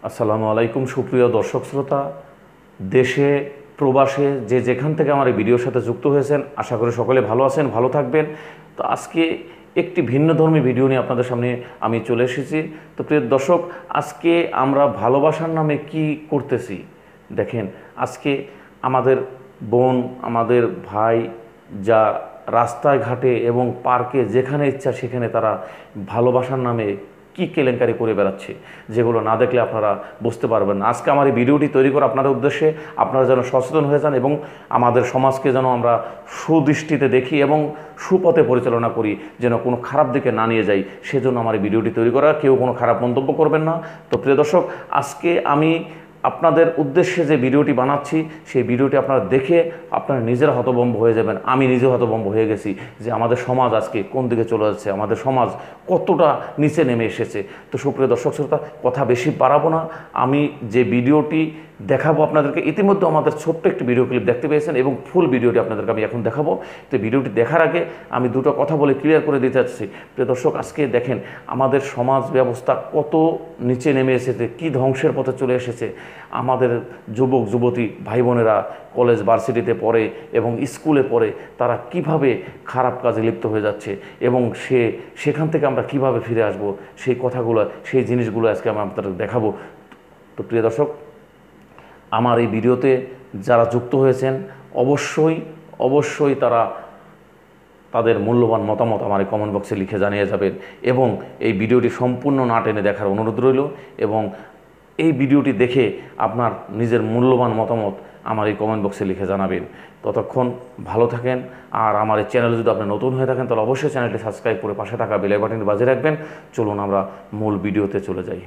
আসসালামু আলাইকুম সুপ্রিয় দর্শক শ্রোতা, দেশে প্রবাসে যে যেখান থেকে আমার এই ভিডিওর সাথে যুক্ত হয়েছেন, আশা করি সকলে ভালো আছেন, ভালো থাকবেন। তো আজকে একটি ভিন্নধর্মী ভিডিও নিয়ে আপনাদের সামনে আমি চলে এসেছি। তো প্রিয় দর্শক, আজকে আমরা ভালোবাসার নামে কি করতেছি দেখেন। আজকে আমাদের বোন, আমাদের ভাই যা রাস্তায় ঘাটে এবং পার্কে যেখানে ইচ্ছা সেখানে তারা ভালোবাসার নামে কি কেলেঙ্কারি করে বেড়াচ্ছে, যেগুলো না দেখলে আপনারা বুঝতে পারবেন না। আজকে আমার এই ভিডিওটি তৈরি করা আপনাদের উদ্দেশ্যে, আপনারা যেন সচেতন হয়ে যান এবং আমাদের সমাজকে যেন আমরা সুদৃষ্টিতে দেখি এবং সুপথে পরিচালনা করি, যেন কোনো খারাপ দিকে না নিয়ে যাই। সেজন্য আমার এই ভিডিওটি তৈরি করা। কেউ কোনো খারাপ মন্তব্য করবেন না। তো প্রিয় দর্শক, আজকে আমি আপনাদের উদ্দেশ্যে যে ভিডিওটি বানাচ্ছি, সেই ভিডিওটি আপনারা দেখে আপনারা নিজেরা হতভম্ব হয়ে যাবেন। আমি নিজে হতভম্ব হয়ে গেছি যে আমাদের সমাজ আজকে কোন দিকে চলে যাচ্ছে, আমাদের সমাজ কতটা নিচে নেমে এসেছে। তো সুপ্রিয় দর্শক শ্রোতা, কথা বেশি বাড়াবো না। আমি যে ভিডিওটি দেখাবো আপনাদেরকে, ইতিমধ্যে আমাদের ছোট্ট একটি ভিডিও ক্লিপ দেখতে পেয়েছেন এবং ফুল ভিডিওটি আপনাদেরকে আমি এখন দেখাবো। তো ভিডিওটি দেখার আগে আমি দুটো কথা বলে ক্লিয়ার করে দিতে চাচ্ছি। প্রিয় দর্শক, আজকে দেখেন আমাদের সমাজ ব্যবস্থা কত নিচে নেমে এসেছে, কি ধ্বংসের পথে চলে এসেছে। আমাদের যুবক যুবতী ভাই বোনেরা কলেজ ভার্সিটিতে পড়ে এবং স্কুলে পড়ে, তারা কিভাবে খারাপ কাজে লিপ্ত হয়ে যাচ্ছে এবং সেখান থেকে আমরা কিভাবে ফিরে আসব, সেই কথাগুলো, সেই জিনিসগুলো আজকে আমি আপনাদের দেখাবো। তো প্রিয় দর্শক, আমার এই ভিডিওতে যারা যুক্ত হয়েছেন অবশ্যই তারা তাদের মূল্যবান মতামত আমার এই কমেন্ট বক্সে লিখে জানিয়ে যাবেন এবং এই ভিডিওটি সম্পূর্ণ না টেনে দেখার অনুরোধ রইল এবং এই ভিডিওটি দেখে আপনার নিজের মূল্যবান মতামত আমার এই কমেন্ট বক্সে লিখে জানাবেন। ততক্ষণ ভালো থাকেন। আর আমার এই চ্যানেলে যদি আপনি নতুন হয়ে থাকেন তাহলে অবশ্যই চ্যানেলটি সাবস্ক্রাইব করে পাশে থাকা বেল বাটনটি বাজিয়ে রাখবেন। চলুন আমরা মূল ভিডিওতে চলে যাই।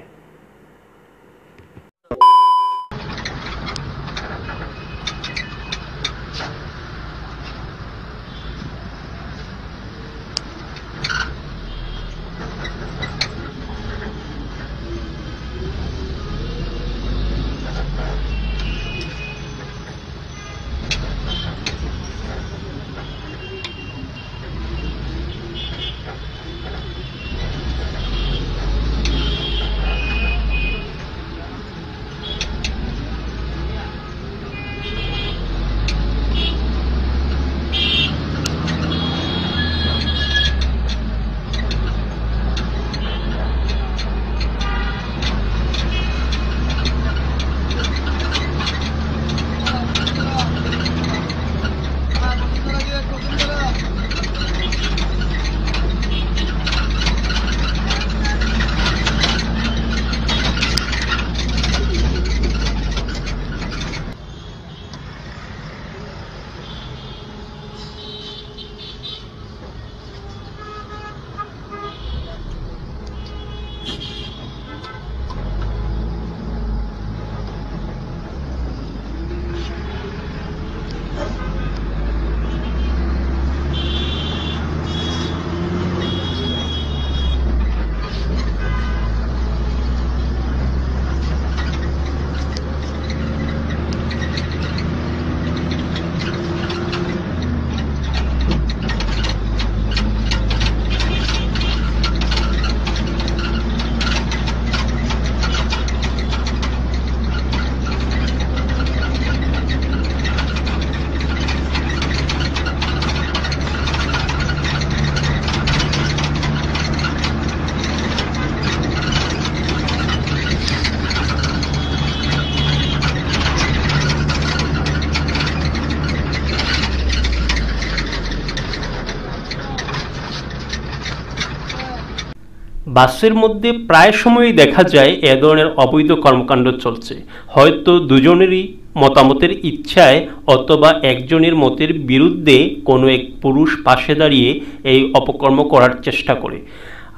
বাসের মধ্যে প্রায় সময়ই দেখা যায় এ ধরনের অবৈধ কর্মকাণ্ড চলছে। হয়তো দুজনেরই মতামতের ইচ্ছায় অথবা একজনের মতের বিরুদ্ধে কোনো এক পুরুষ পাশে দাঁড়িয়ে এই অপকর্ম করার চেষ্টা করে।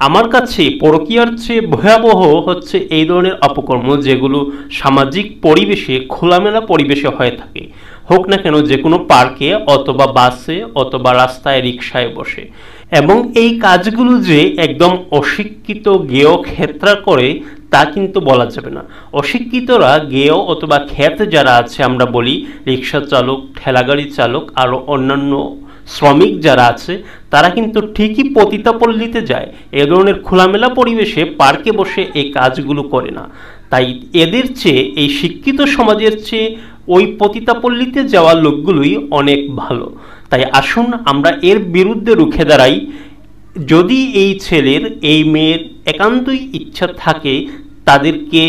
আমার কাছে পরকীয়ার চেয়ে ভয়াবহ হচ্ছে এই ধরনের অপকর্ম, যেগুলো সামাজিক পরিবেশে, খোলামেলা পরিবেশে হয়ে থাকে, হোক না কেন যে কোনো পার্কে অথবা বাসে অথবা রাস্তায় রিকশায় বসে। এবং এই কাজগুলো যে একদম অশিক্ষিত গেয় ক্ষেত্রা করে তা কিন্তু বলা যাবে না। অশিক্ষিতরা গেয় অথবা খ্যাত যারা আছে, আমরা বলি রিক্সা চালক, ঠেলাগাড়ি চালক, আরও অন্যান্য শ্রমিক যারা আছে তারা কিন্তু ঠিকই পতিতাপল্লীতে যায়, এ ধরনের খোলামেলা পরিবেশে পার্কে বসে এই কাজগুলো করে না। তাই এদের চেয়ে, এই শিক্ষিত সমাজের চেয়ে ওই পতিতাপল্লীতে যাওয়া লোকগুলোই অনেক ভালো। তাই আসুন আমরা এর বিরুদ্ধে রুখে দাঁড়াই। যদি এই ছেলের, এই মেয়ের একান্তই ইচ্ছা থাকে তাদেরকে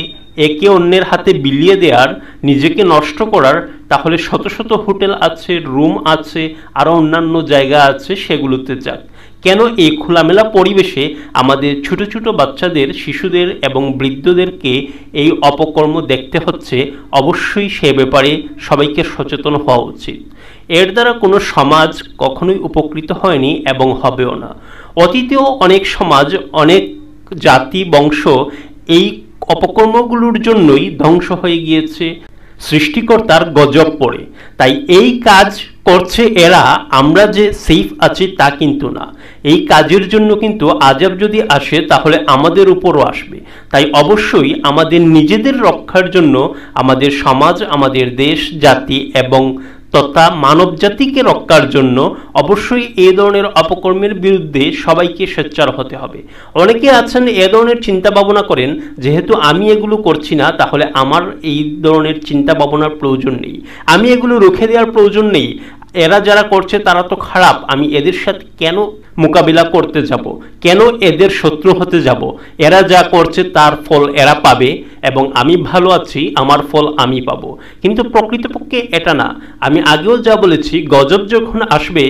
একে অন্যের হাতে বিলিয়ে দেওয়ার, নিজেকে নষ্ট করার, তাহলে শত শত হোটেল আছে, রুম আছে, আরও অন্যান্য জায়গা আছে, সেগুলোতে যাক। কেন এই খোলামেলা পরিবেশে আমাদের ছোট ছোট বাচ্চাদের, শিশুদের এবং বৃদ্ধদেরকে এই অপকর্ম দেখতে হচ্ছে? অবশ্যই সে ব্যাপারে সবাইকে সচেতন হওয়া উচিত। এর দ্বারা কোনো সমাজ কখনোই উপকৃত হয়নি এবং হবেও না। অতীতেও অনেক সমাজ, অনেক জাতি, বংশ এই অপকর্মগুলোর জন্যই ধ্বংস হয়ে গিয়েছে, সৃষ্টিকর্তার গজব পড়ে। তাই এই কাজ করছে এরা, আমরা যে সেফ আছি তা কিন্তু না। এই কাজের জন্য কিন্তু আযাব যদি আসে তাহলে আমাদের উপরও আসবে। তাই অবশ্যই আমাদের নিজেদের রক্ষার জন্য, আমাদের সমাজ, আমাদের দেশ, জাতি এবং তথা মানব জাতিকে রক্ষার জন্য অবশ্যই এ ধরনের অপকর্মের বিরুদ্ধে সবাইকে সোচ্চার হতে হবে। অনেকে আছেন এ ধরনের চিন্তা ভাবনা করেন, যেহেতু আমি এগুলো করছি না তাহলে আমার এই ধরনের চিন্তা ভাবনার প্রয়োজন নেই, আমি এগুলো রুখে দেওয়ার প্রয়োজন নেই, এরা যারা করছে তারা তো খারাপ, আমি এদের সাথে কেন মোকাবিলা করতে যাব, কেন এদের শত্রু হতে যাব? এরা যা করছে তার ফল এরা পাবে এবং আমি ভালো আছি, আমার ফল আমি পাবো। কিন্তু প্রকৃতপক্ষে এটা না। আমি আগেও যা বলেছি, গজব যখন আসবে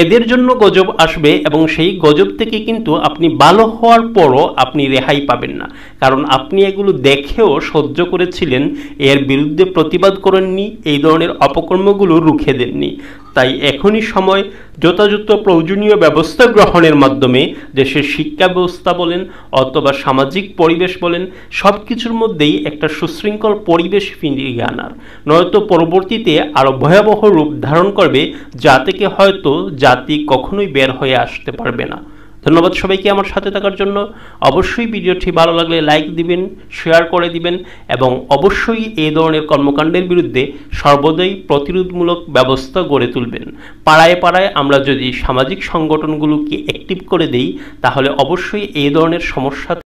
এদের জন্য গজব আসবে এবং সেই গজব থেকে কিন্তু আপনি ভালো হওয়ার পরও আপনি রেহাই পাবেন না। কারণ আপনি এগুলো দেখেও সহ্য করেছিলেন, এর বিরুদ্ধে প্রতিবাদ করেননি, এই ধরনের অপকর্মগুলো রুখে দেননি। তাই এখনই সময় যথাযথ প্রয়োজনীয় ব্যবস্থা গ্রহণের মাধ্যমে দেশের শিক্ষা ব্যবস্থা বলেন অথবা সামাজিক পরিবেশ বলেন, সব কিছুর মধ্যেই একটা সুশৃঙ্খল পরিবেশ ফিরিয়ে আনার। নয়তো পরবর্তীতে আরও ভয়াবহ রূপ ধারণ করবে, যা থেকে হয়তো জাতি কখনোই বের হয়ে আসতে পারবে না। ধন্যবাদ সবাইকে আমার সাথে থাকার জন্য। অবশ্যই ভিডিওটি ভালো লাগলে লাইক দিবেন, শেয়ার করে দিবেন এবং অবশ্যই এই ধরনের কর্মকাণ্ডের বিরুদ্ধে সর্বদাই প্রতিরোধমূলক ব্যবস্থা গড়ে তুলবেন। পাড়ায় পাড়ায় আমরা যদি সামাজিক সংগঠনগুলোকে অ্যাক্টিভ করে দেই তাহলে অবশ্যই এই ধরনের সমস্যা